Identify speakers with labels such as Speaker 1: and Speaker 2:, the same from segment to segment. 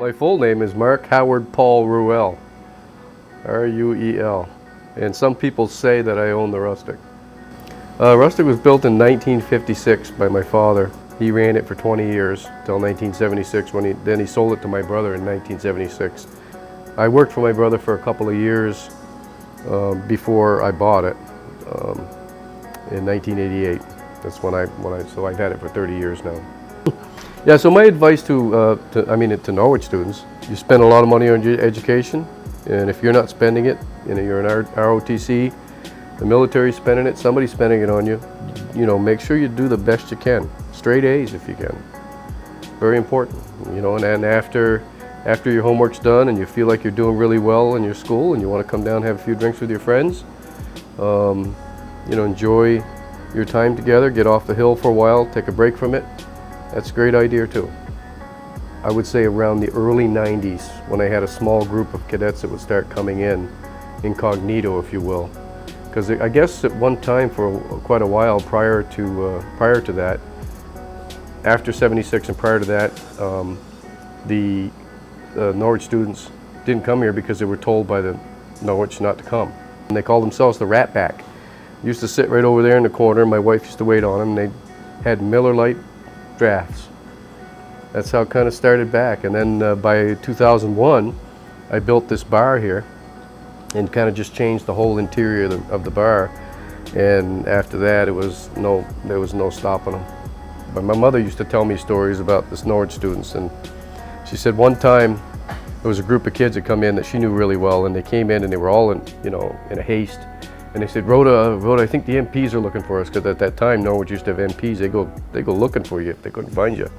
Speaker 1: My full name is Mark Howard Paul Ruel, R-U-E-L, and some people say that I own the Rustic. Rustic was built in 1956 by my father. He ran it for 20 years till 1976 then he sold it to my brother in 1976. I worked for my brother for a couple of years before I bought it in 1988. That's so I've had it for 30 years now. Yeah, so my advice to Norwich students, you spend a lot of money on your education, and if you're not spending it, you're an ROTC, the military's spending it, somebody's spending it on you. Make sure you do the best you can. Straight A's if you can. Very important. And after your homework's done and you feel like you're doing really well in your school and you want to come down and have a few drinks with your friends, enjoy your time together, get off the hill for a while, take a break from it. That's a great idea too. I would say around the early 90s when I had a small group of cadets that would start coming in, incognito if you will. Because I guess at one time for quite a while prior to that, after 76 and prior to that, the Norwich students didn't come here because they were told by the Norwich not to come. And they called themselves the Rat Pack. Used to sit right over there in the corner. My wife used to wait on them. They had Miller Lite drafts. That's how it kind of started back. And then by 2001, I built this bar here and kind of just changed the whole interior of the bar. And after that, there was no stopping them. But my mother used to tell me stories about the Norwich students, and she said one time there was a group of kids that come in that she knew really well, and they came in and they were all in a haste. And they said, Rhoda, I think the MPs are looking for us, because at that time Norwich used to have MPs. They go looking for you if they couldn't find you.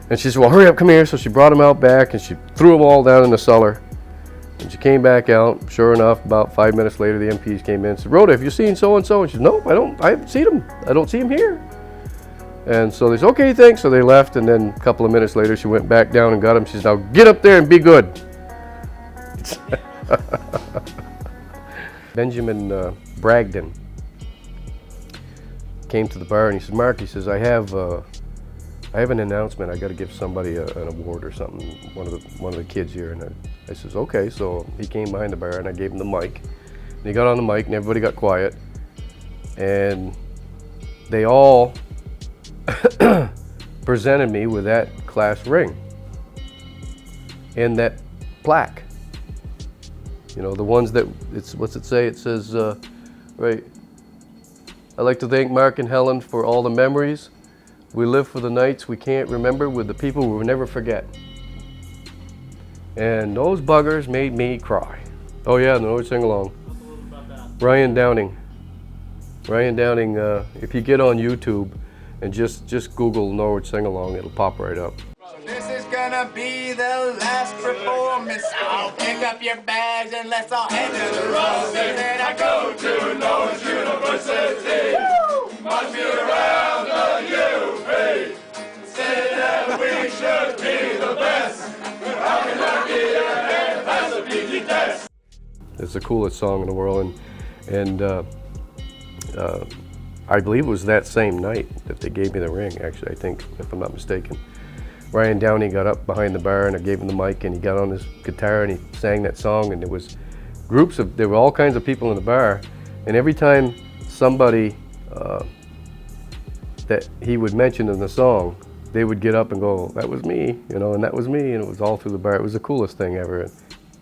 Speaker 1: And she said, well, hurry up, come here. So she brought them out back and she threw them all down in the cellar. And she came back out. Sure enough, about 5 minutes later, the MPs came in and said, Rhoda, have you seen so-and-so? And she said, no, I haven't seen him. I don't see him here. And so they said, okay, thanks. So they left, and then a couple of minutes later, she went back down and got him. She said, now get up there and be good. Benjamin Bragdon came to the bar and he said, Mark, he says, I have an announcement. I got to give somebody an award or something, one of the kids here. And I says, okay. So he came behind the bar and I gave him the mic. And he got on the mic and everybody got quiet. And they all presented me with that class ring and that plaque. The ones that, what's it say? It says, right, I'd like to thank Mark and Helen for all the memories. We live for the nights we can't remember with the people we will never forget. And those buggers made me cry. Oh yeah, the Norwich Sing-Along. Ryan Downing. If you get on YouTube and just Google Norwich Sing-Along, it'll pop right up.
Speaker 2: This is gonna be the last performance. I'll pick up your bags and let's all head to the Rustic. And I go to Norwich University. March me around the UV. Say that we should be the best. How can I be a pass a PG test?
Speaker 1: It's the coolest song in the world, and I believe it was that same night that they gave me the ring, actually, I think, if I'm not mistaken. Ryan Downey got up behind the bar and I gave him the mic and he got on his guitar and he sang that song, and there were all kinds of people in the bar, and every time somebody that he would mention in the song, they would get up and go, that was me, and that was me, and it was all through the bar. It was the coolest thing ever.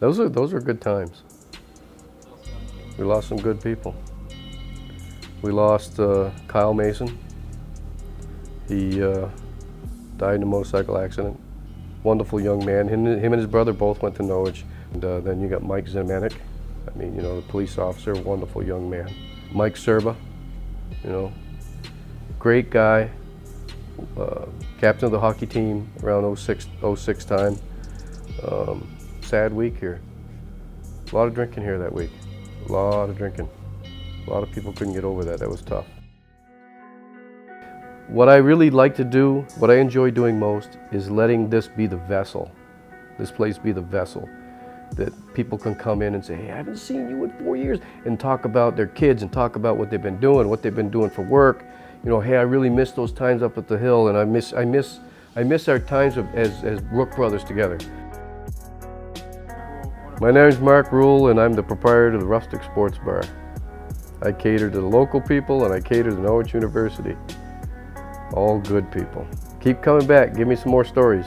Speaker 1: Those are good times. We lost some good people. We lost Kyle Mason. He died in a motorcycle accident. Wonderful young man. Him and his brother both went to Norwich. And then you got Mike Zemenek. The police officer, wonderful young man. Mike Serba, great guy. Captain of the hockey team around 06 time. Sad week here. A lot of drinking here that week. A lot of drinking. A lot of people couldn't get over that. That was tough. What I really like to do, what I enjoy doing most, is letting this be the vessel. This place be the vessel that people can come in and say, hey, I haven't seen you in 4 years, and talk about their kids and talk about what they've been doing for work. Hey, I really miss those times up at the hill, and I miss I miss our times as Brook Brothers together. My name is Ruel, and I'm the proprietor of the Rustic Sports Bar. I cater to the local people and I cater to Norwich University. All good people. Keep coming back, give me some more stories.